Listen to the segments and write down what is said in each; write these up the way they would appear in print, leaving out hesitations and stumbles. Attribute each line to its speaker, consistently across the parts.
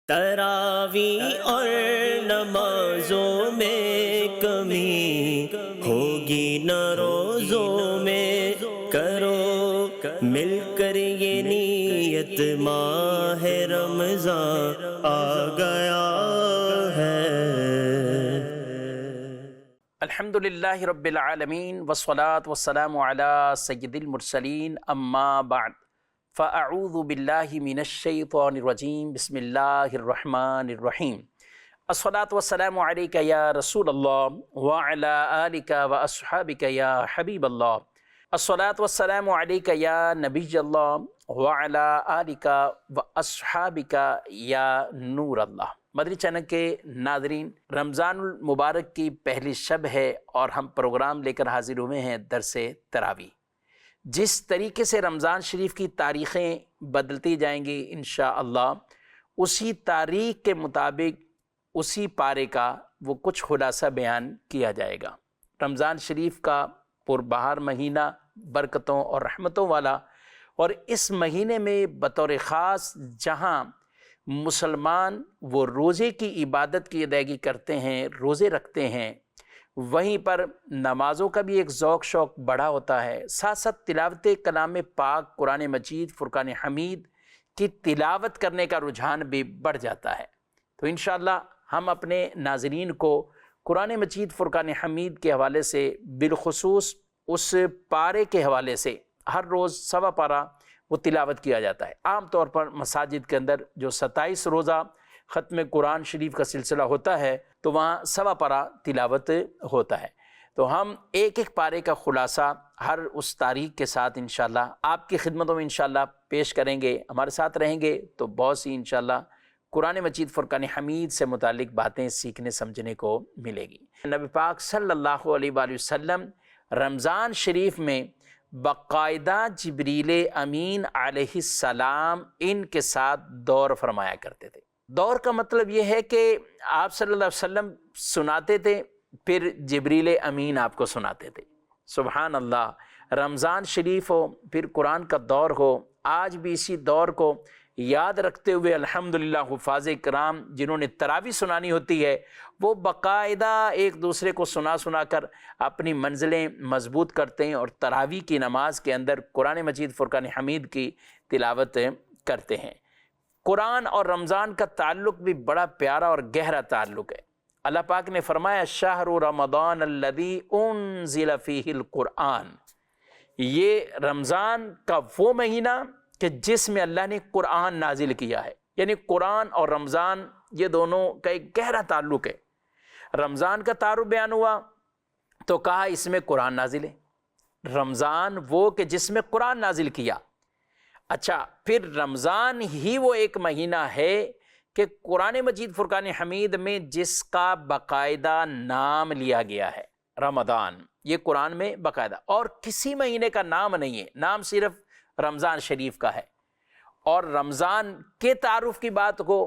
Speaker 1: تراوی اور نمازوں میں کمی ہوگی نہ روزوں میں، کرو مل کر یہ نیت، ماہ رمضان آ گیا ہے۔
Speaker 2: الحمدللہ رب العالمین والصلاة والسلام علی سید المرسلین، اما بعد فاعوذ باللہ من الشیطان الرجیم، بسم اللہ الرحمن الرحیم۔ الصلاة والسلام علیک یا رسول اللہ وعلی آلک واصحابک یا حبیب اللہ۔ الصلاة والسلام علیک یا نبی اللہ وعلی آلک واصحابک یا نور اللہ۔ مدنی چینل کے ناظرین، رمضان المبارک کی پہلی شب ہے اور ہم پروگرام لے کر حاضر ہوئے ہیں درس تراویح۔ جس طریقے سے رمضان شریف کی تاریخیں بدلتی جائیں گی انشاءاللہ، اسی تاریخ کے مطابق اسی پارے کا وہ کچھ خلاصہ بیان کیا جائے گا۔ رمضان شریف کا پربہار مہینہ، برکتوں اور رحمتوں والا، اور اس مہینے میں بطور خاص جہاں مسلمان وہ روزے کی عبادت کی ادائیگی کرتے ہیں، روزے رکھتے ہیں، وہیں پر نمازوں کا بھی ایک ذوق شوق بڑا ہوتا ہے، ساتھ ساتھ تلاوت کلام پاک قرآن مجید فرقان حمید کی تلاوت کرنے کا رجحان بھی بڑھ جاتا ہے۔ تو انشاءاللہ ہم اپنے ناظرین کو قرآن مجید فرقان حمید کے حوالے سے، بالخصوص اس پارے کے حوالے سے، ہر روز سوا پارہ وہ تلاوت کیا جاتا ہے۔ عام طور پر مساجد کے اندر جو 27 روزہ ختم قرآن شریف کا سلسلہ ہوتا ہے تو وہاں سوا پارہ تلاوت ہوتا ہے۔ تو ہم ایک ایک پارے کا خلاصہ ہر اس تاریخ کے ساتھ انشاءاللہ آپ کی خدمتوں میں انشاءاللہ پیش کریں گے۔ ہمارے ساتھ رہیں گے تو بہت سی انشاءاللہ قرآن مجید فرقان حمید سے متعلق باتیں سیکھنے سمجھنے کو ملے گی۔ نبی پاک صلی اللہ علیہ وآلہ وسلم رمضان شریف میں باقاعدہ جبریل امین علیہ السلام ان کے ساتھ دور فرمایا کرتے تھے۔ دور کا مطلب یہ ہے کہ آپ صلی اللہ علیہ وسلم سناتے تھے، پھر جبریل امین آپ کو سناتے تھے۔ سبحان اللہ، رمضان شریف ہو، پھر قرآن کا دور ہو، آج بھی اسی دور کو یاد رکھتے ہوئے الحمدللہ حفاظ کرام جنہوں نے تراویح سنانی ہوتی ہے، وہ باقاعدہ ایک دوسرے کو سنا کر اپنی منزلیں مضبوط کرتے ہیں اور تراویح کی نماز کے اندر قرآن مجید فرقان حمید کی تلاوت کرتے ہیں۔ قرآن اور رمضان کا تعلق بھی بڑا پیارا اور گہرا تعلق ہے۔ اللہ پاک نے فرمایا شہر رمضان الذی انزل فیہ القرآن، یہ رمضان کا وہ مہینہ کہ جس میں اللہ نے قرآن نازل کیا ہے۔ یعنی قرآن اور رمضان یہ دونوں کا ایک گہرا تعلق ہے۔ رمضان کا تعارف بیان ہوا تو کہا اس میں قرآن نازل ہے۔ رمضان وہ کہ جس میں قرآن نازل کیا۔ اچھا، پھر رمضان ہی وہ ایک مہینہ ہے کہ قرآن مجید فرقان حمید میں جس کا باقاعدہ نام لیا گیا ہے، رمضان، یہ قرآن میں باقاعدہ، اور کسی مہینے کا نام نہیں ہے، نام صرف رمضان شریف کا ہے۔ اور رمضان کے تعارف کی بات ہو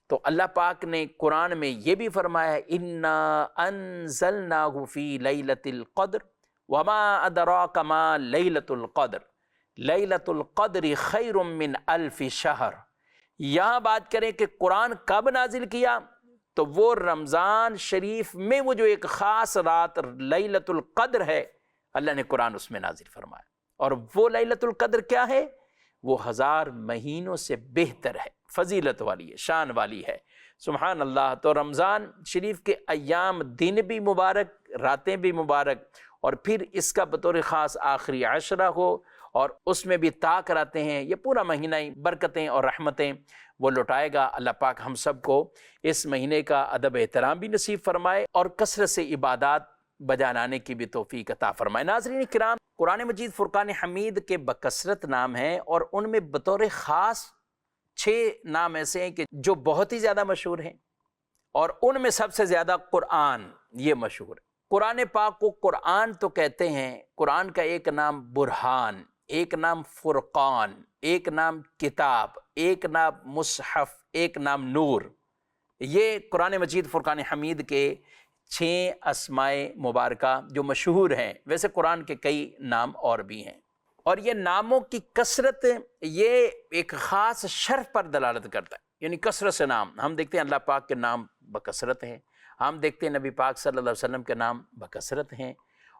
Speaker 2: تو اللہ پاک نے قرآن میں یہ بھی فرمایا ہے اِنَّا أَنزَلْنَاهُ فِي لَيْلَةِ الْقَدْرِ وَمَا أَدْرَاكَ مَا لَيْلَةُ الْقَدْرِ لَيْلَةُ الْقَدْرِ خَيْرٌ مِّنْ أَلْفِ شَهْرٍ۔ یہاں بات کریں کہ قرآن کب نازل کیا تو وہ رمضان شریف میں وہ جو ایک خاص رات لیلۃ القدر ہے، اللہ نے قرآن اس میں نازل فرمایا۔ اور وہ لیلۃ القدر کیا ہے؟ وہ 1000 مہینوں سے بہتر ہے، فضیلت والی ہے، شان والی ہے۔ سبحان اللہ۔ تو رمضان شریف کے ایام، دن بھی مبارک، راتیں بھی مبارک، اور پھر اس کا بطور خاص آخری عشرہ ہو اور اس میں بھی طاق رہتے ہیں، یہ پورا مہینہ ہی برکتیں اور رحمتیں وہ لوٹائے گا۔ اللہ پاک ہم سب کو اس مہینے کا ادب احترام بھی نصیب فرمائے اور کثرت سے عبادات بجا لانے کی بھی توفیق عطا فرمائے۔ ناظرین کرام، قرآن مجید فرقان حمید کے بکثرت نام ہیں، اور ان میں بطور خاص 6 نام ایسے ہیں کہ جو بہت ہی زیادہ مشہور ہیں، اور ان میں سب سے زیادہ قرآن یہ مشہور ہے۔ قرآن پاک کو قرآن تو کہتے ہیں، قرآن کا ایک نام برہان، ایک نام فرقان، ایک نام کتاب، ایک نام مصحف، ایک نام نور۔ یہ قرآن مجید فرقان حمید کے 6 اسماء مبارکہ جو مشہور ہیں۔ ویسے قرآن کے کئی نام اور بھی ہیں، اور یہ ناموں کی کثرت یہ ایک خاص شرف پر دلالت کرتا ہے۔ یعنی کثرت سے نام. ہم دیکھتے ہیں اللہ پاک کے نام بکثرت ہیں، ہم دیکھتے ہیں نبی پاک صلی اللہ علیہ وسلم کے نام بکثرت ہیں،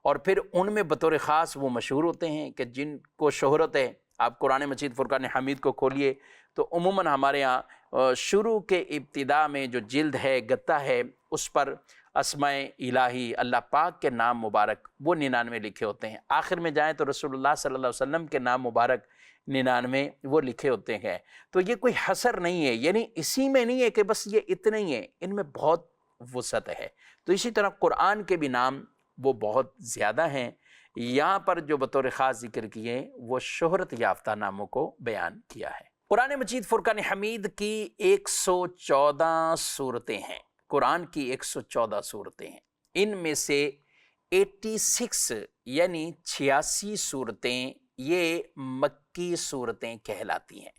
Speaker 2: اور پھر ان میں بطور خاص وہ مشہور ہوتے ہیں کہ جن کو شہرت ہے. آپ قرآن مجید فرقان حمید کو کھولیے تو عموماً ہمارے ہاں شروع کے ابتدا میں جو جلد ہے، گتا ہے، اس پر اسماء الہی اللہ پاک کے نام مبارک وہ 99 لکھے ہوتے ہیں. آخر میں جائیں تو رسول اللہ صلی اللہ علیہ وسلم کے نام مبارک 99 وہ لکھے ہوتے ہیں. تو یہ کوئی حصر نہیں ہے، یعنی اسی میں نہیں ہے کہ بس یہ اتنے ہی ہیں، ان میں بہت وسعت ہے. تو اسی طرح قرآن کے بھی نام وہ بہت زیادہ ہیں. یہاں پر جو بطور خاص ذکر کیے وہ شہرت یافتہ ناموں کو بیان کیا ہے. قرآن مجید فرقان حمید کی 114 صورتیں ہیں. قرآن کی 114 صورتیں ہیں. ان میں سے 86 یعنی 86 صورتیں یہ مکی صورتیں کہلاتی ہیں،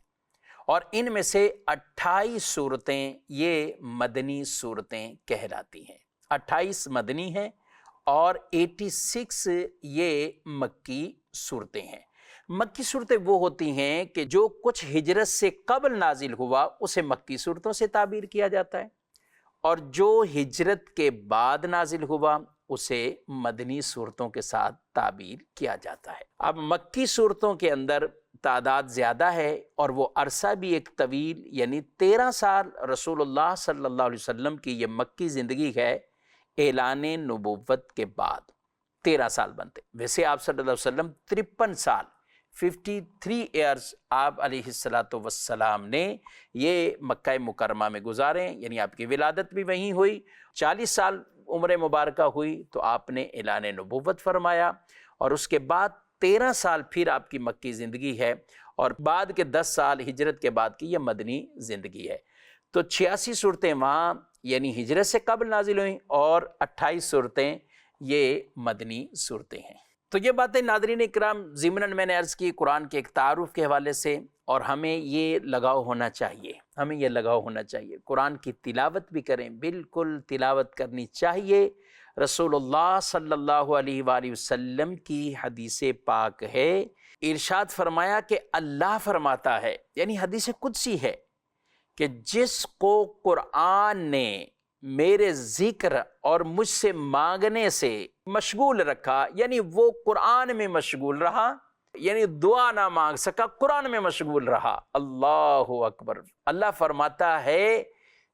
Speaker 2: اور ان میں سے 28 صورتیں یہ مدنی صورتیں کہلاتی ہیں. 28 مدنی ہیں اور 86 یہ مکی صورتیں ہیں. مکی صورتیں وہ ہوتی ہیں کہ جو کچھ ہجرت سے قبل نازل ہوا اسے مکی صورتوں سے تعبیر کیا جاتا ہے، اور جو ہجرت کے بعد نازل ہوا اسے مدنی صورتوں کے ساتھ تعبیر کیا جاتا ہے. اب مکی صورتوں کے اندر تعداد زیادہ ہے، اور وہ عرصہ بھی ایک طویل، یعنی 13 سال رسول اللہ صلی اللہ علیہ وسلم کی یہ مکی زندگی ہے. اعلان نبوت کے بعد 13 سال بنتے. ویسے آپ صلی اللہ علیہ وسلم 53 سال 53 ایئرز آپ علیہ السلام نے یہ مکہ مکرمہ میں گزارے، یعنی آپ کی ولادت بھی وہیں ہوئی. 40 سال عمر مبارکہ ہوئی تو آپ نے اعلان نبوت فرمایا، اور اس کے بعد 13 سال پھر آپ کی مکی زندگی ہے، اور بعد کے 10 سال ہجرت کے بعد کی یہ مدنی زندگی ہے. تو 86 صورتیں وہاں یعنی ہجرت سے قبل نازل ہوئیں، اور 28 صورتیں یہ مدنی صورتیں ہیں. تو یہ باتیں ناظرین اکرام ضمناً میں نے عرض کی قرآن کے ایک تعارف کے حوالے سے، اور ہمیں یہ لگاؤ ہونا چاہیے، قرآن کی تلاوت بھی کریں، بالکل تلاوت کرنی چاہیے. رسول اللہ صلی اللہ علیہ وآلہ وسلم کی حدیث پاک ہے، ارشاد فرمایا کہ اللہ فرماتا ہے، یعنی حدیث قدسی ہے، کہ جس کو قرآن نے میرے ذکر اور مجھ سے مانگنے سے مشغول رکھا، یعنی وہ قرآن میں مشغول رہا، یعنی دعا نہ مانگ سکا، قرآن میں مشغول رہا. اللہ اکبر. اللہ فرماتا ہے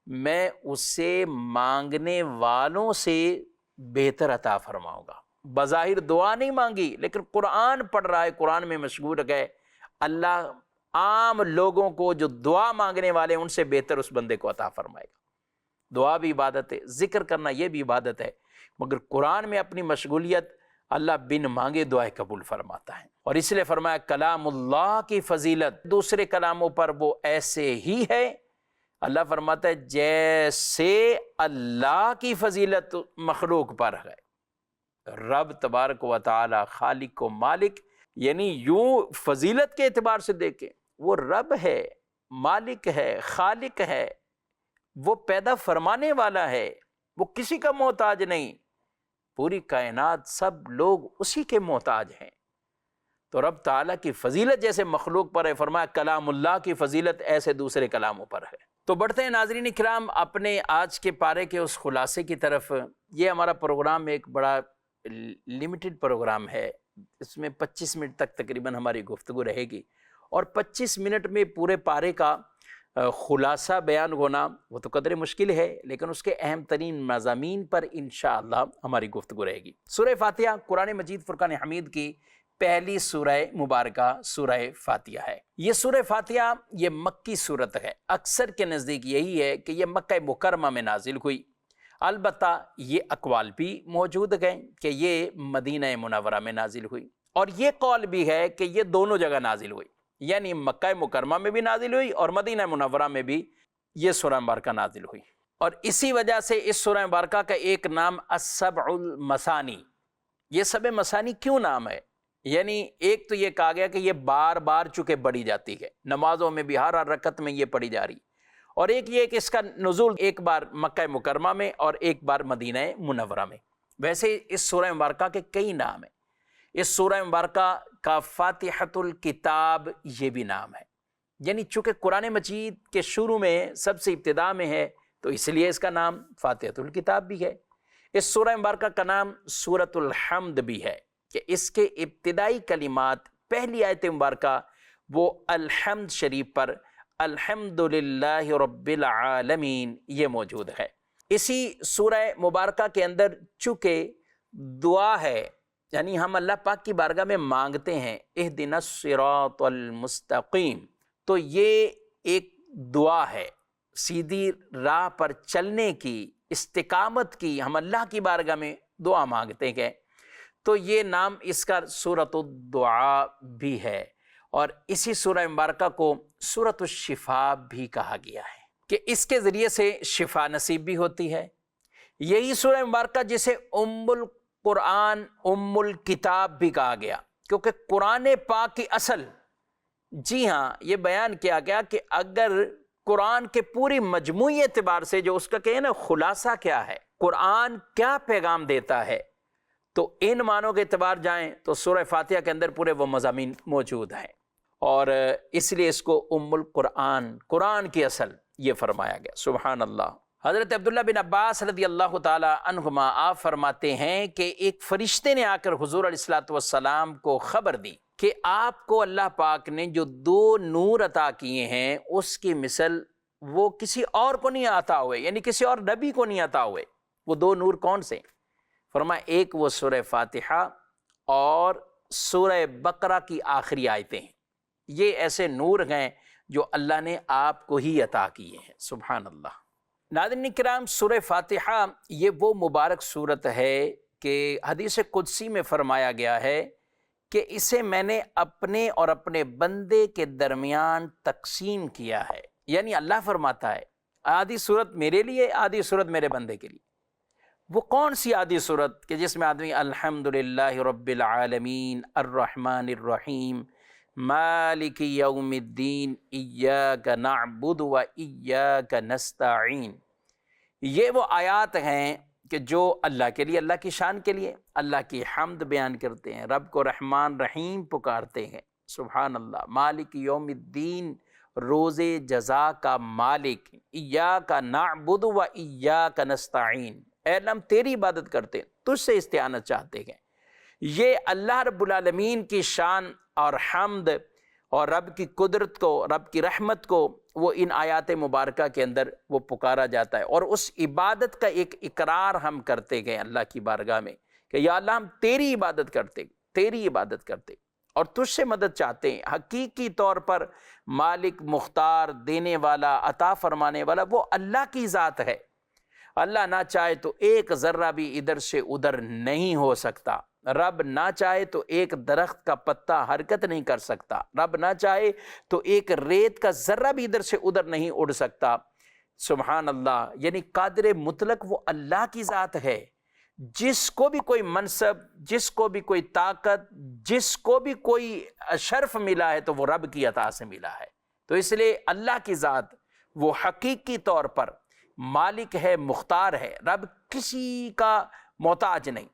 Speaker 2: میں اسے مانگنے والوں سے بہتر عطا فرماؤں گا. بظاہر دعا نہیں مانگی لیکن قرآن پڑھ رہا ہے، قرآن میں مشغول گئے. اللہ عام لوگوں کو جو دعا مانگنے والے ان سے بہتر اس بندے کو عطا فرمائے گا. دعا بھی عبادت ہے، ذکر کرنا یہ بھی عبادت ہے، مگر قرآن میں اپنی مشغولیت اللہ بن مانگے دعائیں قبول فرماتا ہے. اور اس لیے فرمایا کلام اللہ کی فضیلت دوسرے کلاموں پر وہ ایسے ہی ہے. اللہ فرماتا ہے جیسے اللہ کی فضیلت مخلوق پر ہے. رب تبارک و تعالی خالق و مالک، یعنی یوں فضیلت کے اعتبار سے دیکھیں وہ رب ہے، مالک ہے، خالق ہے، وہ پیدا فرمانے والا ہے، وہ کسی کا محتاج نہیں. پوری کائنات سب لوگ اسی کے محتاج ہیں. تو رب تعالیٰ کی فضیلت جیسے مخلوق پر ہے، فرمایا کلام اللہ کی فضیلت ایسے دوسرے کلاموں پر ہے. تو بڑھتے ہیں ناظرین اکرام اپنے آج کے پارے کے اس خلاصے کی طرف. یہ ہمارا پروگرام ایک بڑا لمیٹڈ پروگرام ہے، اس میں 25 منٹ تک تقریباً ہماری گفتگو رہے گی، اور 25 منٹ میں پورے پارے کا خلاصہ بیان ہونا وہ تو قدر مشکل ہے، لیکن اس کے اہم ترین مضامین پر انشاءاللہ ہماری گفتگو رہے گی. سورہ فاتحہ قرآن مجید فرقان حمید کی پہلی سورہ مبارکہ سورہ فاتحہ ہے. یہ سورہ فاتحہ یہ مکی صورت ہے. اکثر کے نزدیک یہی ہے کہ یہ مکہ مکرمہ میں نازل ہوئی. البتہ یہ اقوال بھی موجود ہیں کہ یہ مدینہ منورہ میں نازل ہوئی، اور یہ قول بھی ہے کہ یہ دونوں جگہ نازل ہوئی، یعنی مکہ مکرمہ میں بھی نازل ہوئی اور مدینہ منورہ میں بھی یہ سورہ مبارکہ نازل ہوئی. اور اسی وجہ سے اس سورہ مبارکہ کا ایک نام السبع المثانی. یہ سبع مثانی کیوں نام ہے؟ یعنی ایک تو یہ کہا گیا کہ یہ بار بار چونکہ پڑھی جاتی ہے، نمازوں میں بھی ہر رکعت میں یہ پڑھی جا رہی، اور ایک یہ کہ اس کا نزول ایک بار مکہ مکرمہ میں اور ایک بار مدینہ منورہ میں. ویسے اس سورہ مبارکہ کے کئی نام ہیں. اس سورہ مبارکہ کا فاتحۃ الکتاب یہ بھی نام ہے، یعنی چونکہ قرآن مجید کے شروع میں سب سے ابتدا میں ہے تو اس لیے اس کا نام فاتحۃ الکتاب بھی ہے۔ اس سورہ مبارکہ کا نام سورۃ الحمد بھی ہے کہ اس کے ابتدائی کلمات، پہلی آیت مبارکہ وہ الحمد شریف پر الحمد للہ رب العالمین یہ موجود ہے۔ اسی سورہ مبارکہ کے اندر چونکہ دعا ہے، یعنی ہم اللہ پاک کی بارگاہ میں مانگتے ہیں اہدنا الصراط المستقیم، تو یہ ایک دعا ہے، سیدھی راہ پر چلنے کی، استقامت کی، ہم اللہ کی بارگاہ میں دعا مانگتے ہیں، تو یہ نام اس کا سورۃ الدعاء بھی ہے۔ اور اسی سورہ مبارکہ کو سورۃ الشفاء بھی کہا گیا ہے کہ اس کے ذریعے سے شفا نصیب بھی ہوتی ہے۔ یہی سورہ مبارکہ جسے ام القرآن، ام الکتاب بھی کہا گیا، کیونکہ قرآن پاک کی اصل، جی ہاں، یہ بیان کیا گیا کہ اگر قرآن کے پوری مجموعی اعتبار سے جو اس کا کہیں نا خلاصہ کیا ہے، قرآن کیا پیغام دیتا ہے، تو ان معنوں کے اعتبار جائیں تو سورہ فاتحہ کے اندر پورے وہ مضامین موجود ہیں، اور اس لیے اس کو ام القرآن، قرآن کی اصل یہ فرمایا گیا۔ سبحان اللہ۔ حضرت عبداللہ بن عباس رضی اللہ تعالی عنہما آپ فرماتے ہیں کہ ایک فرشتے نے آ کر حضور علیہ الصلوۃ والسلام کو خبر دی کہ آپ کو اللہ پاک نے جو 2 نور عطا کیے ہیں اس کی مثل وہ کسی اور کو نہیں عطا ہوئے، یعنی کسی اور نبی کو نہیں عطا ہوئے۔ وہ 2 نور کون سے؟ فرمایا ایک وہ سورہ فاتحہ اور سورہ بقرہ کی آخری آیتیں ہیں، یہ ایسے نور ہیں جو اللہ نے آپ کو ہی عطا کیے ہیں۔ سبحان اللہ۔ ناظرین کرام، سورہ فاتحہ یہ وہ مبارک صورت ہے کہ حدیث قدسی میں فرمایا گیا ہے کہ اسے میں نے اپنے اور اپنے بندے کے درمیان تقسیم کیا ہے، یعنی اللہ فرماتا ہے آدھی صورت میرے لیے، آدھی صورت میرے بندے کے لیے۔ وہ کون سی آدھی صورت کہ جس میں آدمی الحمدللہ رب العالمین الرحمن الرحیم مالک یوم الدین ایاک نعبد و ایاک نستعین، یہ وہ آیات ہیں کہ جو اللہ کے لیے، اللہ کی شان کے لیے اللہ کی حمد بیان کرتے ہیں، رب کو رحمان رحیم پکارتے ہیں۔ سبحان اللہ۔ مالک یوم الدین، روز جزا کا مالک، ایاک نعبد و ایاک نستعین، اے اللہ ہم تیری عبادت کرتے ہیں، تجھ سے استعانت چاہتے ہیں۔ یہ اللہ رب العالمین کی شان اور حمد اور رب کی قدرت کو، رب کی رحمت کو وہ ان آیات مبارکہ کے اندر وہ پکارا جاتا ہے، اور اس عبادت کا ایک اقرار ہم کرتے گئے اللہ کی بارگاہ میں کہ یا اللہ ہم تیری عبادت کرتے، تیری عبادت کرتے اور تجھ سے مدد چاہتے ہیں۔ حقیقی طور پر مالک، مختار، دینے والا، عطا فرمانے والا وہ اللہ کی ذات ہے۔ اللہ نہ چاہے تو ایک ذرہ بھی ادھر سے ادھر نہیں ہو سکتا، رب نہ چاہے تو ایک درخت کا پتا حرکت نہیں کر سکتا، رب نہ چاہے تو ایک ریت کا ذرہ بھی ادھر سے ادھر نہیں اڑ سکتا۔ سبحان اللہ۔ یعنی قادر مطلق وہ اللہ کی ذات ہے، جس کو بھی کوئی منصب، جس کو بھی کوئی طاقت، جس کو بھی کوئی شرف ملا ہے تو وہ رب کی عطا سے ملا ہے۔ تو اس لیے اللہ کی ذات وہ حقیقی طور پر مالک ہے، مختار ہے، رب کسی کا محتاج نہیں،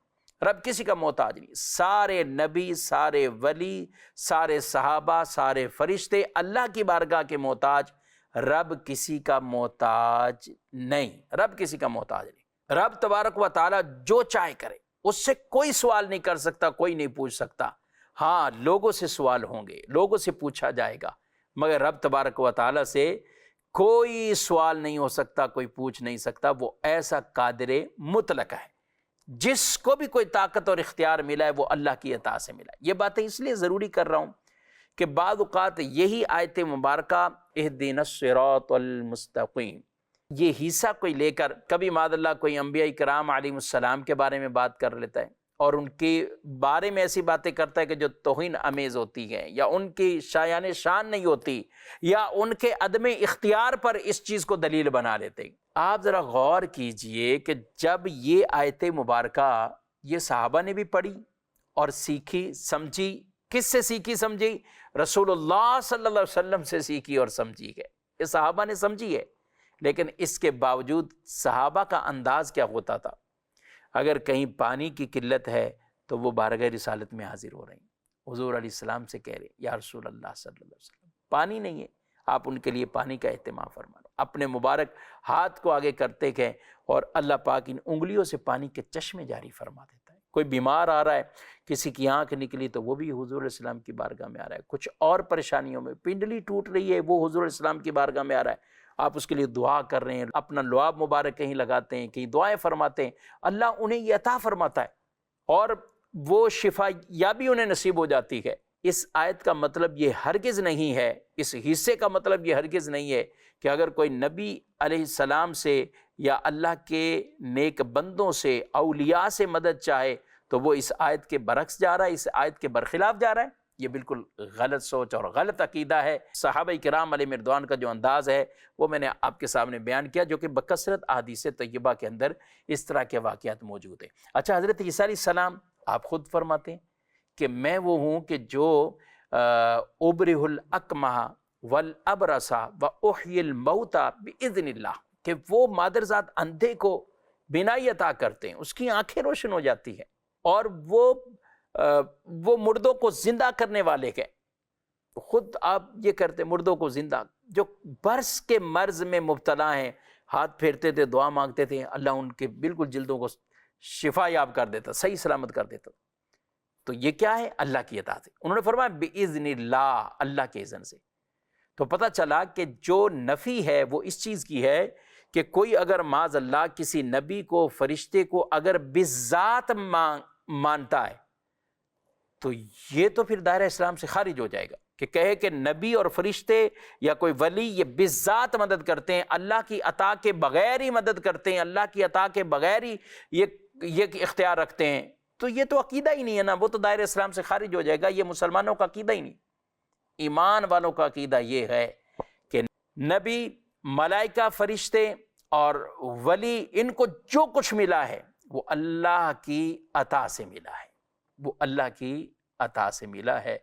Speaker 2: رب کسی کا محتاج نہیں۔ سارے نبی، سارے ولی، سارے صحابہ، سارے فرشتے اللہ کی بارگاہ کے محتاج، رب کسی کا محتاج نہیں، رب کسی کا محتاج نہیں۔ رب تبارک و تعالیٰ جو چاہے کرے، اس سے کوئی سوال نہیں کر سکتا، کوئی نہیں پوچھ سکتا۔ ہاں لوگوں سے سوال ہوں گے، لوگوں سے پوچھا جائے گا، مگر رب تبارک و تعالیٰ سے کوئی سوال نہیں ہو سکتا، کوئی پوچھ نہیں سکتا۔ وہ ایسا قادر مطلق ہے، جس کو بھی کوئی طاقت اور اختیار ملا ہے وہ اللہ کی عطا سے ملا ہے۔ یہ باتیں اس لیے ضروری کر رہا ہوں کہ بعض اوقات یہی آیت مبارکہ اہدنا الصراط المستقیم، یہ حصہ کوئی لے کر کبھی معاذ اللہ کوئی انبیاء کرام علیہ السلام کے بارے میں بات کر لیتا ہے اور ان کے بارے میں ایسی باتیں کرتا ہے کہ جو توہین امیز ہوتی ہیں، یا ان کی شایان شان نہیں ہوتی، یا ان کے عدم اختیار پر اس چیز کو دلیل بنا لیتے ہیں۔ آپ ذرا غور کیجئے کہ جب یہ آیت مبارکہ یہ صحابہ نے بھی پڑھی اور سیکھی سمجھی، کس سے سیکھی سمجھی؟ رسول اللہ صلی اللہ علیہ وسلم سے سیکھی اور سمجھی ہے، یہ صحابہ نے سمجھی ہے۔ لیکن اس کے باوجود صحابہ کا انداز کیا ہوتا تھا؟ اگر کہیں پانی کی قلت ہے تو وہ بارگاہ رسالت میں حاضر ہو رہی ہیں، حضور علیہ السلام سے کہہ رہے یا رسول اللہ صلی اللہ علیہ وسلم پانی نہیں ہے، آپ ان کے لیے پانی کا اہتمام فرما لو۔ اپنے مبارک ہاتھ کو آگے کرتے گئے اور اللہ پاک ان انگلیوں سے پانی کے چشمے جاری فرما دیتا ہے۔ کوئی بیمار آ رہا ہے، کسی کی آنکھ نکلی تو وہ بھی حضور علیہ السلام کی بارگاہ میں آ رہا ہے، کچھ اور پریشانیوں میں پنڈلی ٹوٹ رہی ہے، وہ حضور علیہ السلام کی بارگاہ میں آ رہا ہے، آپ اس کے لیے دعا کر رہے ہیں، اپنا لعاب مبارک کہیں لگاتے ہیں، کہیں دعائیں فرماتے ہیں، اللہ انہیں یہ عطا فرماتا ہے اور وہ شفا یابی انہیں نصیب ہو جاتی ہے۔ اس آیت کا مطلب یہ ہرگز نہیں ہے، اس حصے کا مطلب یہ ہرگز نہیں ہے کہ اگر کوئی نبی علیہ السلام سے یا اللہ کے نیک بندوں سے، اولیاء سے مدد چاہے تو وہ اس آیت کے برعکس جا رہا ہے، اس آیت کے برخلاف جا رہا ہے۔ یہ بالکل غلط سوچ اور غلط عقیدہ ہے۔ صحابہ کرام علیہ مردوان کا جو انداز ہے وہ میں نے آپ کے سامنے بیان کیا، جو کہ بکثرت احادیث طیبہ کے اندر اس طرح کے واقعات موجود ہیں۔ اچھا، حضرت عیسیٰ علیہ السلام آپ خود فرماتے ہیں کہ میں وہ ہوں کہ جو ابرئ الاکمہ والابرص واحیی الموتى باذن اللہ، کہ وہ مادرزاد اندھے کو بینائی عطا کرتے ہیں، اس کی آنکھیں روشن ہو جاتی ہیں، اور وہ مردوں کو زندہ کرنے والے ہیں۔ خود آپ یہ کرتے، مردوں کو زندہ، جو برس کے مرض میں مبتلا ہیں، ہاتھ پھیرتے تھے، دعا مانگتے تھے، اللہ ان کے بالکل جلدوں کو شفا یاب کر دیتا، صحیح سلامت کر دیتا۔ تو یہ کیا ہے؟ اللہ کی عطا سے۔ انہوں نے فرمایا بِإِذْنِ اللہ، اللہ کے اذن سے۔ تو پتہ چلا کہ جو نفی ہے وہ اس چیز کی ہے کہ کوئی اگر معاذ اللہ کسی نبی کو، فرشتے کو اگر بالذات مانتا ہے تو یہ تو پھر دائرہ اسلام سے خارج ہو جائے گا، کہ کہے کہ نبی اور فرشتے یا کوئی ولی یہ بالذات مدد کرتے ہیں، اللہ کی عطا کے بغیر ہی مدد کرتے ہیں، اللہ کی عطا کے بغیر ہی یہ اختیار رکھتے ہیں، تو یہ تو عقیدہ ہی نہیں ہے نا، وہ تو دائرہ اسلام سے خارج ہو جائے گا، یہ مسلمانوں کا عقیدہ ہی نہیں۔ ایمان والوں کا عقیدہ یہ ہے کہ نبی، ملائکہ، فرشتے اور ولی، ان کو جو کچھ ملا ہے وہ اللہ کی عطا سے ملا ہے، وہ اللہ کی عطا سے ملا ہے،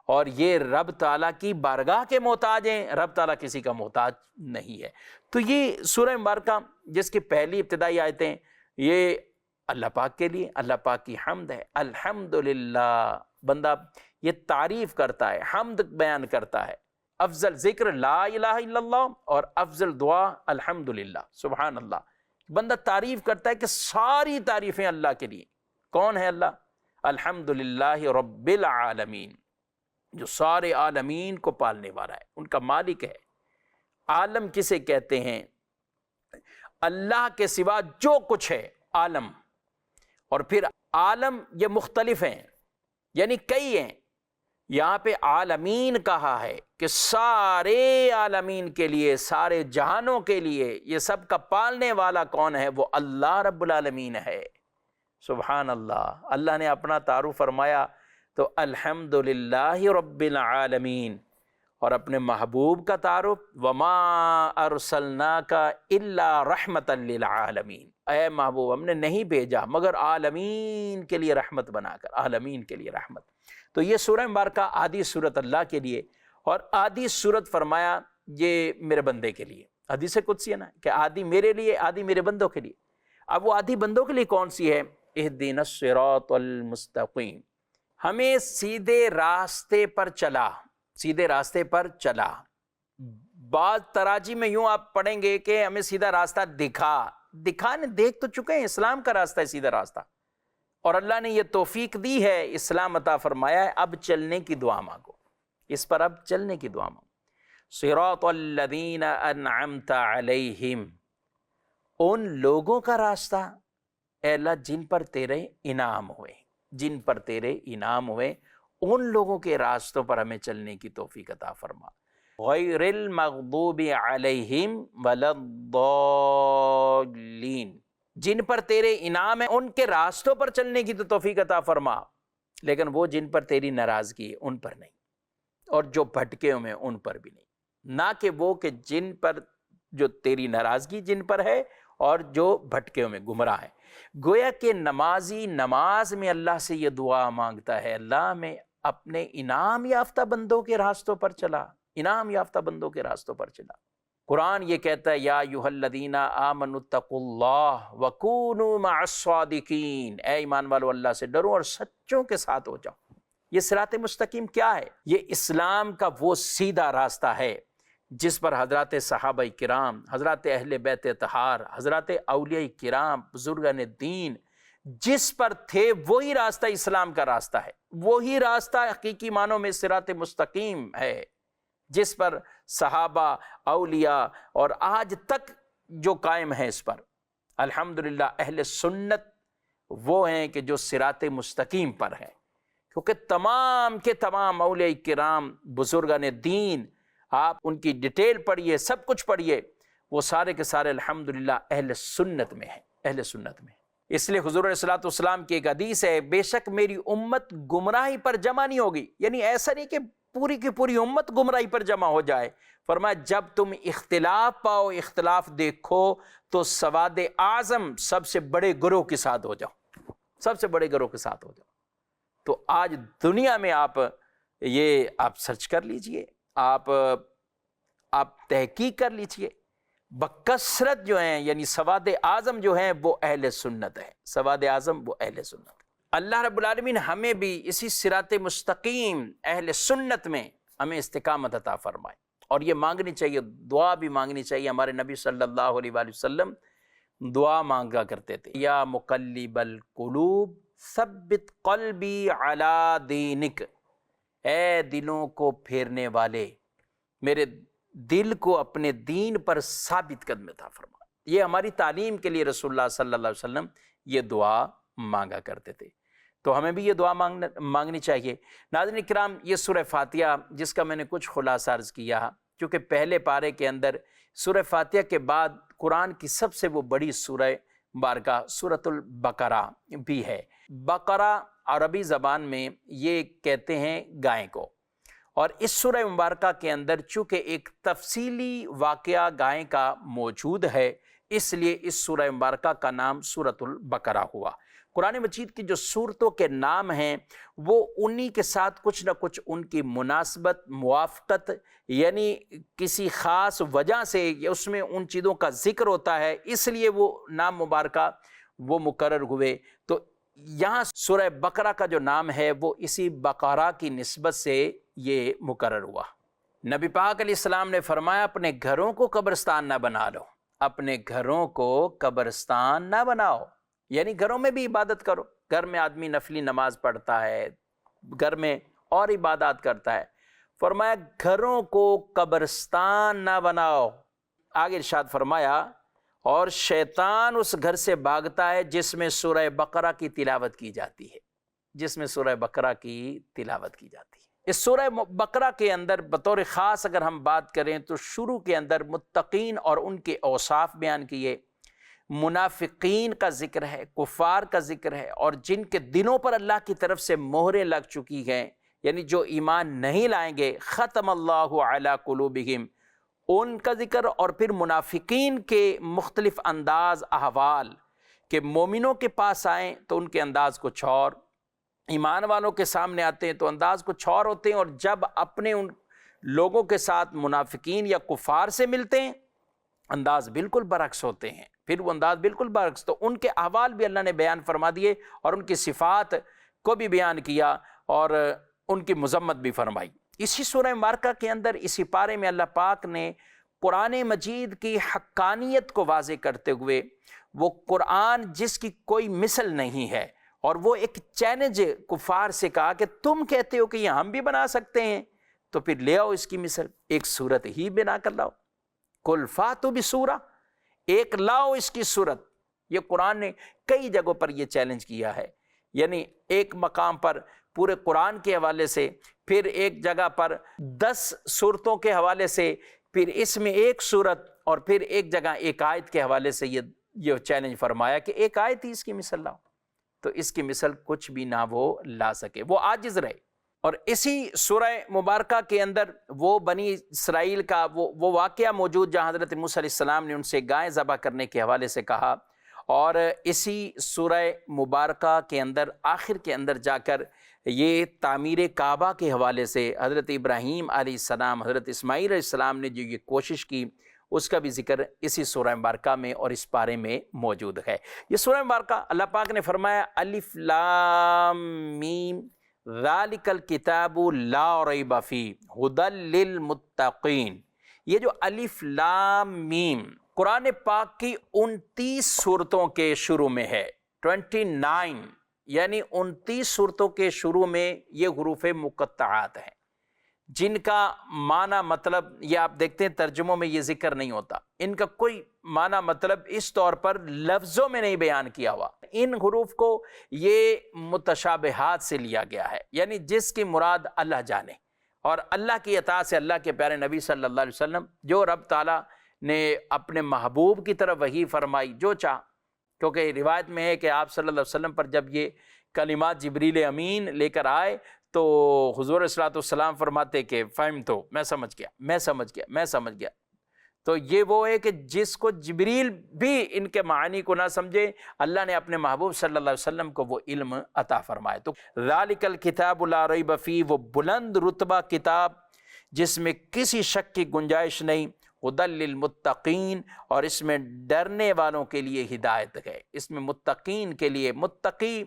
Speaker 2: اور یہ رب تعالیٰ کی بارگاہ کے محتاج ہیں، رب تعالیٰ کسی کا محتاج نہیں ہے۔ تو یہ سورہ مبارکہ جس کی پہلی ابتدائی آیتیں، یہ اللہ پاک کے لیے، اللہ پاک کی حمد ہے۔ الحمدللہ، بندہ یہ تعریف کرتا ہے، حمد بیان کرتا ہے۔ افضل ذکر لا الہ الا اللہ اور افضل دعا الحمدللہ، سبحان اللہ۔ بندہ تعریف کرتا ہے کہ ساری تعریفیں اللہ کے لیے۔ کون ہے اللہ؟ الحمدللہ رب العالمین، جو سارے عالمین کو پالنے والا ہے، ان کا مالک ہے۔ عالم کسے کہتے ہیں؟ اللہ کے سوا جو کچھ ہے عالم، اور پھر عالم یہ مختلف ہیں، یعنی کئی ہیں۔ یہاں پہ عالمین کہا ہے کہ سارے عالمین کے لیے، سارے جہانوں کے لیے، یہ سب کا پالنے والا کون ہے؟ وہ اللہ رب العالمین ہے۔ سبحان اللہ۔ اللہ نے اپنا تعارف فرمایا تو الحمدللہ رب العالمین، اور اپنے محبوب کا تعارف وما ارسلناک الا رحمتا للعالمین، اے محبوب ہم نے نہیں بھیجا مگر عالمین کے لیے رحمت بنا کر، عالمین کے لیے رحمت۔ تو یہ سورہ مبارکہ آدھی صورت اللہ کے لیے، اور آدھی صورت فرمایا یہ میرے بندے کے لیے۔ حدیث قدسی ہے نا کہ آدھی میرے لیے، آدھی میرے بندوں کے لیے۔ اب وہ آدھی بندوں کے لیے کون سی ہے؟ اہدنا الصراط المستقیم، ہمیں سیدھے راستے پر چلا، سیدھے راستے پر چلا۔ بعض تراجی میں یوں آپ پڑھیں گے کہ ہمیں سیدھا راستہ دکھا نے دیکھ تو چکے ہیں، اسلام کا راستہ ہے سیدھا راستہ، اور اللہ نے یہ توفیق دی ہے، اسلام عطا فرمایا ہے، اب چلنے کی دعا مانگو، اس پر اب چلنے کی دعا مانگو۔ صراط الذین انعمت علیہم، ان لوگوں کا راستہ اے اللہ جن پر تیرے انعام ہوئے، جن پر تیرے انعام ہوئے، ان لوگوں کے راستوں پر ہمیں چلنے کی توفیق عطا فرما۔ غیر المغضوب علیہم ولا الضالین، جن پر تیرے انعام ہے ان کے راستوں پر چلنے کی تو توفیق عطا فرما، لیکن وہ جن پر تیری ناراضگی ہے ان پر نہیں، اور جو بھٹکے ہوئے ہیں ان پر بھی نہیں، نہ کہ وہ کہ جن پر جو تیری ناراضگی جن پر ہے اور جو بھٹکے ہوئے گمراہ ہیں۔ گویا کہ نمازی نماز میں اللہ سے یہ دعا مانگتا ہے، اللہ میں اپنے انعام یافتہ بندوں کے راستوں پر چلا، انعام یافتہ بندوں کے راستوں پر چلا۔ قرآن یہ کہتا ہے یا ایھا الذین آمنوا اتقوا اللہ وکونوا مع الصادقین، اے ایمان والو اللہ سے ڈرو اور سچوں کے ساتھ ہو جاؤ۔ یہ صراط مستقیم کیا ہے؟ یہ اسلام کا وہ سیدھا راستہ ہے جس پر حضرات صحابہ کرام، حضرات اہل بیت اطہار، حضرات اولیاء کرام، بزرگان دین جس پر تھے، وہی راستہ اسلام کا راستہ ہے، وہی راستہ حقیقی معنوں میں صراط مستقیم ہے، جس پر صحابہ، اولیاء اور آج تک جو قائم ہے اس پر الحمدللہ اہل سنت وہ ہیں کہ جو صراط مستقیم پر ہیں، کیونکہ تمام کے تمام اولیاء کرام، بزرگان دین، آپ ان کی ڈیٹیل پڑھیے، سب کچھ پڑھیے، وہ سارے کے سارے الحمدللہ اہل سنت میں ہیں، اہل سنت میں ہیں۔ اس لیے حضور علیہ الصلوۃ والسلام کی ایک حدیث ہے، بے شک میری امت گمراہی پر جمع نہیں ہوگی، یعنی ایسا نہیں کہ پوری کی پوری امت گمراہی پر جمع ہو جائے۔ فرمایا جب تم اختلاف پاؤ، اختلاف دیکھو تو سواد اعظم سب سے بڑے گروہ کے ساتھ ہو جاؤ، سب سے بڑے گروہ کے ساتھ ہو جاؤ۔ تو آج دنیا میں آپ سرچ کر لیجئے، آپ تحقیق کر لیجئے، بکثرت جو ہیں یعنی سواد اعظم جو ہیں وہ اہل سنت ہے، سواد اعظم وہ اہل سنت ہے۔ اللہ رب العالمین ہمیں بھی اسی صراط مستقیم اہل سنت میں ہمیں استقامت عطا فرمائے، اور یہ مانگنی چاہیے، دعا بھی مانگنی چاہیے۔ ہمارے نبی صلی اللہ علیہ وآلہ وسلم دعا مانگا کرتے تھے، یا مقلب القلوب ثبت قلبی علی دینک، اے دلوں کو پھیرنے والے میرے دل کو اپنے دین پر ثابت قدم عطا فرما۔ یہ ہماری تعلیم کے لیے رسول اللہ صلی اللہ علیہ وسلم یہ دعا مانگا کرتے تھے، تو ہمیں بھی یہ دعا مانگنی چاہیے۔ ناظرین کرام، یہ سورہ فاتحہ جس کا میں نے کچھ خلاصہ عرض کیا، کیونکہ پہلے پارے کے اندر سورہ فاتحہ کے بعد قرآن کی سب سے وہ بڑی سورہ مبارکہ سورۃ البقرہ بھی ہے۔ بقرہ عربی زبان میں یہ کہتے ہیں گائے کو، اور اس سورہ مبارکہ کے اندر چونکہ ایک تفصیلی واقعہ گائے کا موجود ہے، اس لیے اس سورہ مبارکہ کا نام سورۃ البقرہ ہوا۔ قرآن مجید کی جو سورتوں کے نام ہیں وہ انہی کے ساتھ کچھ نہ کچھ ان کی مناسبت، موافقت، یعنی کسی خاص وجہ سے اس میں ان چیزوں کا ذکر ہوتا ہے، اس لیے وہ نام مبارکہ وہ مقرر ہوئے۔ تو یہاں سورہ بقرہ کا جو نام ہے وہ اسی بقرہ کی نسبت سے یہ مقرر ہوا۔ نبی پاک علیہ السلام نے فرمایا اپنے گھروں کو قبرستان نہ بنا لو، اپنے گھروں کو قبرستان نہ بناؤ، یعنی گھروں میں بھی عبادت کرو۔ گھر میں آدمی نفلی نماز پڑھتا ہے، گھر میں اور عبادات کرتا ہے، فرمایا گھروں کو قبرستان نہ بناؤ۔ آگے ارشاد فرمایا اور شیطان اس گھر سے بھاگتا ہے جس میں سورہ بقرہ کی تلاوت کی جاتی ہے، جس میں سورہ بقرہ کی تلاوت کی جاتی ہے۔ اس سورہ بقرہ کے اندر بطور خاص اگر ہم بات کریں تو شروع کے اندر متقین اور ان کے اوصاف بیان کیے، منافقین کا ذکر ہے، کفار کا ذکر ہے، اور جن کے دلوں پر اللہ کی طرف سے مہریں لگ چکی ہیں، یعنی جو ایمان نہیں لائیں گے، ختم اللہ علی قلوبہم، ان کا ذکر، اور پھر منافقین کے مختلف انداز احوال کہ مومنوں کے پاس آئیں تو ان کے انداز کچھ اور، ایمان والوں کے سامنے آتے ہیں تو انداز کچھ اور ہوتے ہیں، اور جب اپنے ان لوگوں کے ساتھ منافقین یا کفار سے ملتے ہیں انداز بالکل برعکس ہوتے ہیں، پھر وہ انداز بالکل برعکس۔ تو ان کے احوال بھی اللہ نے بیان فرما دیے اور ان کی صفات کو بھی بیان کیا اور ان کی مذمت بھی فرمائی۔ اسی سورہ مبارکہ کے اندر اسی پارے میں اللہ پاک نے قرآن مجید کی حقانیت کو واضح کرتے ہوئے، وہ قرآن جس کی کوئی مثل نہیں ہے، اور وہ ایک چیلنج کفار سے کہا کہ تم کہتے ہو کہ یہ ہم بھی بنا سکتے ہیں، تو پھر لے آؤ اس کی مثل، ایک صورت ہی بنا کر لاؤ، قل فاتوا بسورہ، ایک لاؤ اس کی صورت۔ یہ قرآن نے کئی جگہوں پر یہ چیلنج کیا ہے، یعنی ایک مقام پر پورے قرآن کے حوالے سے، پھر ایک جگہ پر 10 صورتوں کے حوالے سے، پھر اس میں ایک صورت، اور پھر ایک جگہ ایک آیت کے حوالے سے یہ چیلنج فرمایا کہ ایک آیت ہی اس کی مثل لاؤ، تو اس کی مثل کچھ بھی نہ وہ لا سکے، وہ عاجز رہے۔ اور اسی سورہ مبارکہ کے اندر وہ بنی اسرائیل کا وہ واقعہ موجود جہاں حضرت موسیٰ علیہ السلام نے ان سے گائے ذبح کرنے کے حوالے سے کہا، اور اسی سورہ مبارکہ کے اندر آخر کے اندر جا کر یہ تعمیر کعبہ کے حوالے سے حضرت ابراہیم علیہ السلام، حضرت اسماعیل علیہ السلام نے جو یہ کوشش کی، اس کا بھی ذکر اسی سورہ مبارکہ میں اور اس پارے میں موجود ہے۔ یہ سورہ مبارکہ اللہ پاک نے فرمایا الف لام میم ذالک الکتاب لا ریب فیہ ھدی للمتقین، یہ جو الف لام میم قرآن پاک کی 29 صورتوں کے شروع میں ہے، 29 یعنی 29 صورتوں کے شروع میں یہ حروف مقطعات ہیں، جن کا معنی مطلب یہ آپ دیکھتے ہیں ترجموں میں یہ ذکر نہیں ہوتا، ان کا کوئی معنی مطلب اس طور پر لفظوں میں نہیں بیان کیا ہوا۔ ان حروف کو یہ متشابہات سے لیا گیا ہے، یعنی جس کی مراد اللہ جانے، اور اللہ کی اطاعت سے اللہ کے پیارے نبی صلی اللہ علیہ وسلم جو رب تعالیٰ نے اپنے محبوب کی طرف وحی فرمائی جو چاہ، کیونکہ روایت میں ہے کہ آپ صلی اللہ علیہ وسلم پر جب یہ کلمات جبریل امین لے کر آئے تو حضور صلی اللہ علیہ وسلم فرماتے کہ فہم تو میں سمجھ گیا۔ تو یہ وہ ہے کہ جس کو جبریل بھی ان کے معانی کو نہ سمجھے، اللہ نے اپنے محبوب صلی اللہ علیہ وسلم کو وہ علم عطا فرمائے۔ تو ذالک الکتاب لا ریب فیہ، وہ بلند رتبہ کتاب جس میں کسی شک کی گنجائش نہیں، ہدی للمتقین، اور اس میں ڈرنے والوں کے لیے ہدایت ہے۔ اس میں متقین کے لیے، متقی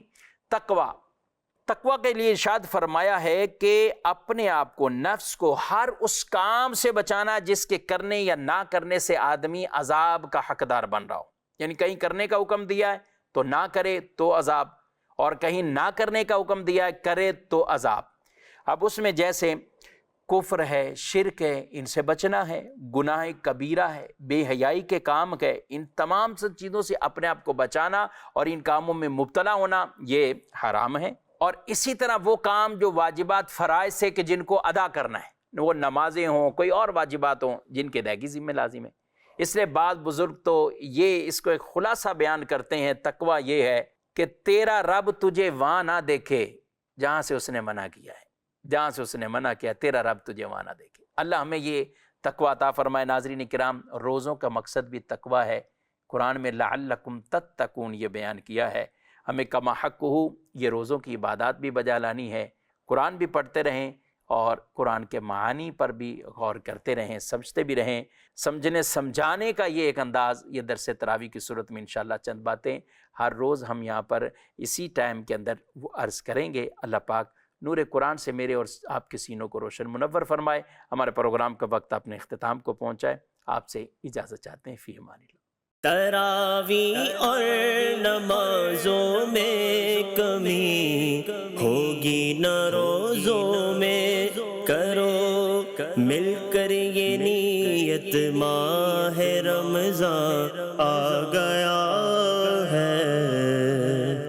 Speaker 2: تقوی کے لیے ارشاد فرمایا ہے کہ اپنے آپ کو، نفس کو ہر اس کام سے بچانا جس کے کرنے یا نہ کرنے سے آدمی عذاب کا حقدار بن رہا ہو، یعنی کہیں کرنے کا حکم دیا ہے تو نہ کرے تو عذاب، اور کہیں نہ کرنے کا حکم دیا ہے کرے تو عذاب۔ اب اس میں جیسے کفر ہے، شرک ہے، ان سے بچنا ہے، گناہ کبیرہ ہے، بے حیائی کے کام ہے، ان تمام سب چیزوں سے اپنے آپ کو بچانا اور ان کاموں میں مبتلا ہونا یہ حرام ہے۔ اور اسی طرح وہ کام جو واجبات فرائض سے کہ جن کو ادا کرنا ہے، وہ نمازیں ہوں، کوئی اور واجبات ہوں جن کے ادائیگی ذمہ لازم ہے۔ اس لیے بعض بزرگ تو یہ اس کو ایک خلاصہ بیان کرتے ہیں، تقویٰ یہ ہے کہ تیرا رب تجھے وہاں نہ دیکھے جہاں سے اس نے منع کیا ہے، جہاں سے اس نے منع کیا تیرا رب تجھے وہاں نہ دیکھے۔ اللہ ہمیں یہ تقویٰ عطا فرمائے۔ ناظرین کرام، روزوں کا مقصد بھی تقویٰ ہے۔ قرآن میں لعلکم تتقون یہ بیان کیا ہے۔ ہمیں کما حق ہو یہ روزوں کی عبادات بھی بجا لانی ہے، قرآن بھی پڑھتے رہیں اور قرآن کے معانی پر بھی غور کرتے رہیں، سمجھتے بھی رہیں۔ سمجھنے سمجھانے کا یہ ایک انداز، یہ درس تراویح کی صورت میں انشاءاللہ چند باتیں ہر روز ہم یہاں پر اسی ٹائم کے اندر وہ عرض کریں گے۔ اللہ پاک نور قرآن سے میرے اور آپ کے سینوں کو روشن منور فرمائے۔ ہمارے پروگرام کا وقت اپنے اختتام کو پہنچائے، آپ سے اجازت چاہتے ہیں۔ فی امان اللہ۔
Speaker 1: تراویح اور نمازوں میں کمی ہوگی نہ روزوں میں، کرو مل کر یہ نیت، ماہ رمضان آ گیا